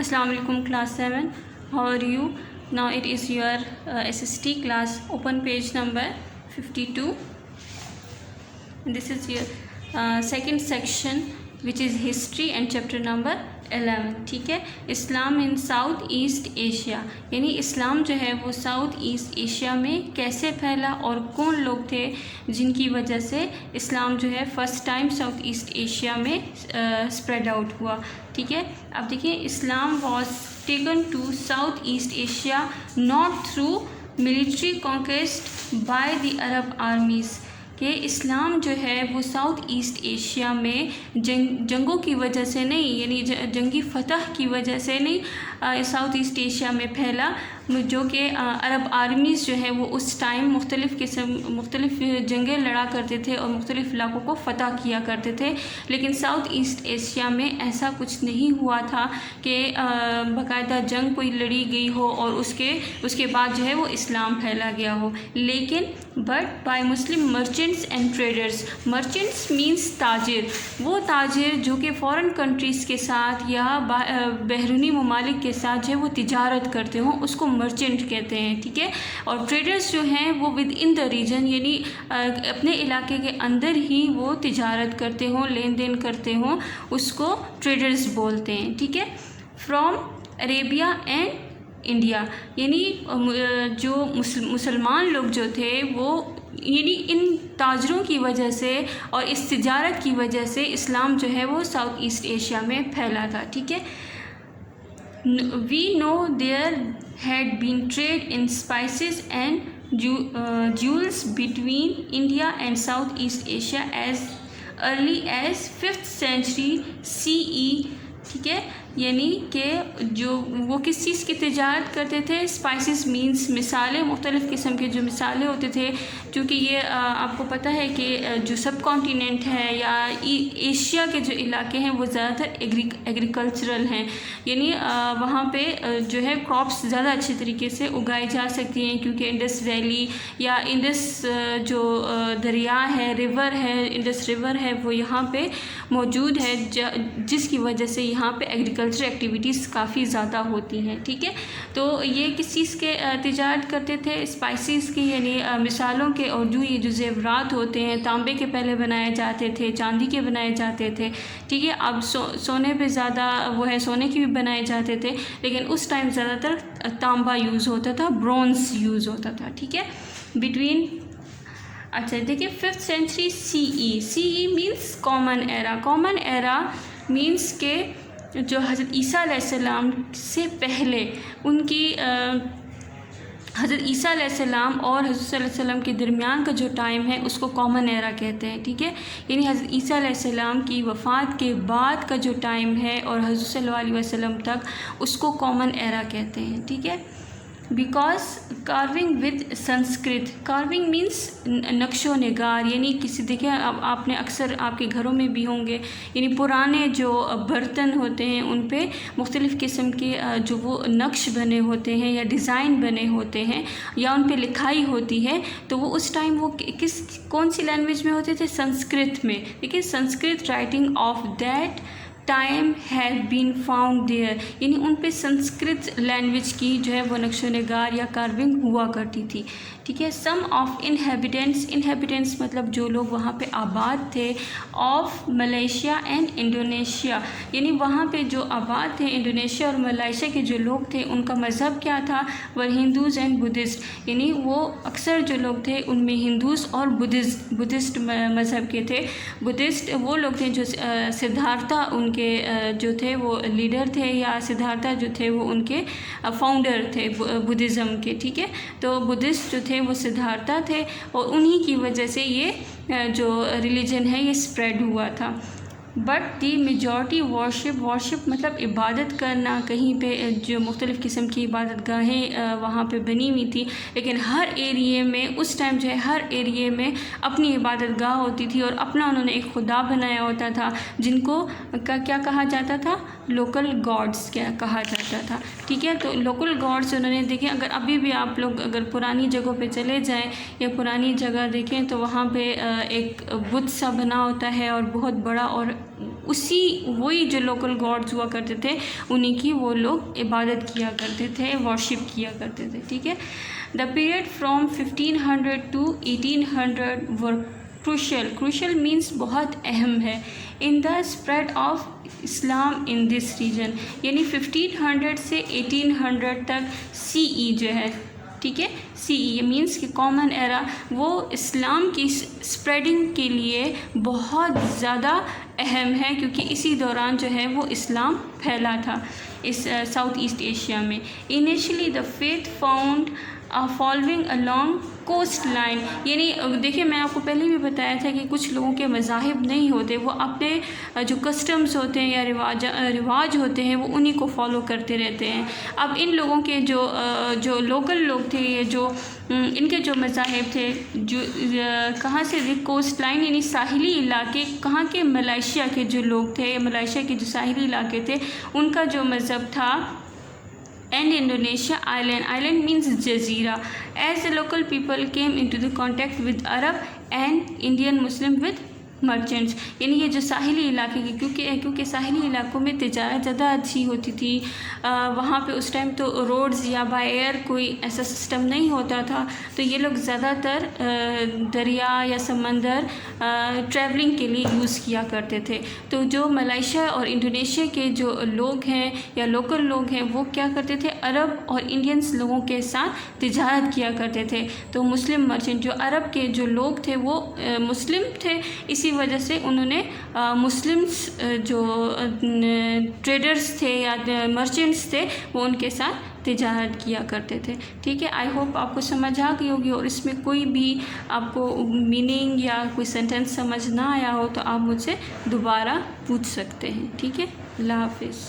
Assalamu alaikum class 7. How are you? Now it is your SST class. Open page number 52. And this is your second section, which is history and chapter number 11. ٹھیک ہے. اسلام in South asset Asia, یعنی اسلام جو ہے وہ south asset Asia میں کیسے پھیلا اور کون لوگ تھے جن کی وجہ سے اسلام جو ہے first time South asset Asia میں اسپریڈ آؤٹ ہوا. ٹھیک ہے. اب دیکھیں، Islam was taken to South asset Asia not through military conquest by the Arab armies, کہ اسلام جو ہے وہ ساؤتھ ایسٹ ایشیا میں جنگوں کی وجہ سے نہیں، یعنی جنگی فتح کی وجہ سے نہیں ساؤتھ ایسٹ ایشیا میں پھیلا، جو کہ عرب آرمیز جو ہے وہ اس ٹائم مختلف جنگیں لڑا کرتے تھے اور مختلف علاقوں کو فتح کیا کرتے تھے. لیکن ساؤتھ ایسٹ ایشیا میں ایسا کچھ نہیں ہوا تھا کہ باقاعدہ جنگ کوئی لڑی گئی ہو اور اس کے بعد جو ہے وہ اسلام پھیلا گیا ہو. لیکن but by Muslim merchants and traders. Merchants means تاجر، وہ تاجر جو کہ فارن کنٹریز کے ساتھ یا بیرونی ممالک کے ساتھ جو ہے وہ تجارت کرتے ہوں، اس کو مرچنٹ کہتے ہیں. ٹھیک ہے. اور ٹریڈرز جو ہیں وہ ود ان دا ریجن، یعنی اپنے علاقے کے اندر ہی وہ تجارت کرتے ہوں، لین دین کرتے ہوں، اس کو ٹریڈرز بولتے ہیں. ٹھیک ہے. فرام عربیہ اینڈ انڈیا، یعنی جو مسلمان لوگ جو تھے وہ یعنی ان تاجروں کی وجہ سے اور اس تجارت کی وجہ سے اسلام جو ہے وہ ساؤتھ ایسٹ ایشیا میں پھیلا تھا. ٹھیک ہے. We know there had been trade in spices and jewels between India and Southeast Asia as early as 5th century CE. ٹھیک ہے. یعنی کہ جو وہ کس چیز کی تجارت کرتے تھے؟ اسپائسز مینس مسالے، مختلف قسم کے جو مسالے ہوتے تھے، کیونکہ یہ آپ کو پتہ ہے کہ جو سب کانٹیننٹ ہے یا ایشیا کے جو علاقے ہیں وہ زیادہ تر ایگریکلچرل ہیں، یعنی وہاں پہ جو ہے کراپس زیادہ اچھے طریقے سے اگائی جا سکتی ہیں، کیونکہ انڈس ویلی یا انڈس جو دریا ہے، ریور ہے، انڈس ریور ہے، وہ یہاں پہ موجود ہے، جس کی وجہ سے یہاں پہ ایگریکلچر ایکٹیویٹیز کافی زیادہ ہوتی ہیں. ٹھیک ہے. تو یہ کس چیز کے تجارت کرتے تھے؟ اسپائسیز کی، یعنی مثالوں کے، اور جو یہ جو زیورات ہوتے ہیں تانبے کے پہلے بنائے جاتے تھے، چاندی کے بنائے جاتے تھے. ٹھیک ہے. اب سونے پہ زیادہ وہ ہے، سونے کے بھی بنائے جاتے تھے، لیکن اس ٹائم زیادہ تر تانبا یوز ہوتا تھا، برونز یوز ہوتا تھا. ٹھیک ہے. اچھا دیکھیے 5th century CE means common era. Common era means کہ جو حضرت عیسیٰ علیہ السلام سے پہلے ان کی حضرت عیسیٰ علیہ السلام اور حضرت صلی اللہ علیہ وسلم کے درمیان کا جو ٹائم ہے اس کو کامن ایرا کہتے ہیں. ٹھیک ہے. یعنی حضرت عیسیٰ علیہ السلام کی وفات کے بعد کا جو ٹائم ہے اور حضرت صلی اللہ علیہ وسلم تک، اس کو کامن ایرا کہتے ہیں. ٹھیک ہے. Because carving with Sanskrit. Carving means نقش و نگار، یعنی کسی دیکھیں آپ نے اکثر آپ کے گھروں میں بھی ہوں گے، یعنی پرانے جو برتن ہوتے ہیں ان پہ مختلف قسم کے جو وہ نقش بنے ہوتے ہیں یا ڈیزائن بنے ہوتے ہیں یا ان پہ لکھائی ہوتی ہے، تو وہ اس ٹائم وہ کون سی لینگویج میں ہوتے تھے؟ سنسکرت میں. لیکن Sanskrit writing of that time has been found there, یعنی ان پہ سنسکرت لینگویج کی جو ہے وہ نقش و نگار یا کارونگ ہوا کرتی تھی. ٹھیک ہے. سم آف انہیبیٹنٹس مطلب جو لوگ وہاں پہ آباد تھے، آف ملیشیا اینڈ انڈونیشیا، یعنی وہاں پہ جو آباد تھے انڈونیشیا اور ملائیشیا کے جو لوگ تھے ان کا مذہب کیا تھا؟ وہ ہندوز اینڈ بدھسٹ، یعنی وہ اکثر جو لوگ تھے ان میں ہندوز اور بدھسٹ مذہب کے تھے. بدھسٹ وہ لوگ تھے جو سدھارتھا ان کے جو تھے وہ لیڈر تھے، یا سدھارتھا جو تھے وہ ان کے فاؤنڈر تھے بدھزم کے. ٹھیک ہے. تو بدھسٹ جو تھے وہ سدھارتھا تھے، اور انہی کی وجہ سے یہ جو ریلیجن ہے یہ اسپریڈ ہوا تھا. بٹ دی میجورٹی وارشپ مطلب عبادت کرنا، کہیں پہ جو مختلف قسم کی عبادت گاہیں وہاں پہ بنی ہوئی تھی، لیکن ہر ایریے میں اس ٹائم جو ہے ہر ایریے میں اپنی عبادت گاہ ہوتی تھی اور اپنا انہوں نے ایک خدا بنایا ہوتا تھا، جن کو کیا کہا جاتا تھا؟ لوکل گاڈس کیا کہا جاتا تھا. ٹھیک ہے. تو لوکل گاڈس انہوں نے دیکھیں، اگر ابھی بھی آپ لوگ اگر پرانی جگہوں پہ چلے جائیں یا پرانی جگہ دیکھیں تو وہاں پہ ایک بت سا بنا ہوتا ہے اور بہت بڑا اور وہی جو لوکل گاڈز ہوا کرتے تھے انہیں کی وہ لوگ عبادت کیا کرتے تھے، ورشپ کیا کرتے تھے، ٹھیک ہے۔ The period from 1500 to 1800 were crucial means بہت اہم ہے in the spread of Islam in this region, یعنی 1500 سے 1800 تک سی ای جو ہے، ٹھیک ہے، سی ای یہ مینس کہ کامن ایرا، وہ اسلام کی اسپریڈنگ کے لیے بہت زیادہ اہم ہے، کیونکہ اسی دوران جو ہے وہ اسلام پھیلا تھا اس ساؤتھ ایسٹ ایشیا میں۔ Initially the faith found following along coast line, یعنی دیکھیں میں آپ کو پہلے بھی بتایا تھا کہ کچھ لوگوں کے مذاہب نہیں ہوتے، وہ اپنے جو کسٹمز ہوتے ہیں یا رواج ہوتے ہیں وہ انہی کو فالو کرتے رہتے ہیں۔ اب ان لوگوں کے جو لوکل لوگ تھے، یہ جو ان کے جو مذاہب تھے، جو کہاں سے کوسٹ لائن یعنی ساحلی علاقے، کہاں کے ملائیشیا کے جو لوگ تھے، ملائیشیا کے جو ساحلی علاقے تھے، ان کا جو مذہب تھا، and Indonesia island means جزیرہ، as the local people came into the contact with Arab and Indian Muslim with merchants, یعنی یہ جو ساحلی علاقے کی کیونکہ ساحلی علاقوں میں تجارت زیادہ اچھی ہوتی تھی، وہاں پہ اس ٹائم تو روڈز یا بائی ایئر کوئی ایسا سسٹم نہیں ہوتا تھا، تو یہ لوگ زیادہ تر دریا یا سمندر ٹریولنگ کے لیے یوز کیا کرتے تھے۔ تو جو ملائیشیا اور انڈونیشیا کے جو لوگ ہیں یا لوکل لوگ ہیں وہ کیا کرتے تھے، عرب اور انڈینس لوگوں کے ساتھ تجارت کیا کرتے تھے۔ تو مسلم مرچنٹ، جو عرب کے جو لوگ تھے وہ مسلم تھے، اسی وجہ سے انہوں نے مسلمس جو ٹریڈرز تھے یا مرچنٹس تھے وہ ان کے ساتھ تجارت کیا کرتے تھے، ٹھیک ہے۔ آئی ہوپ آپ کو سمجھ آ گئی ہوگی، اور اس میں کوئی بھی آپ کو میننگ یا کوئی سینٹینس سمجھ نہ آیا ہو تو آپ مجھ سے دوبارہ پوچھ سکتے ہیں، ٹھیک ہے۔ اللہ حافظ۔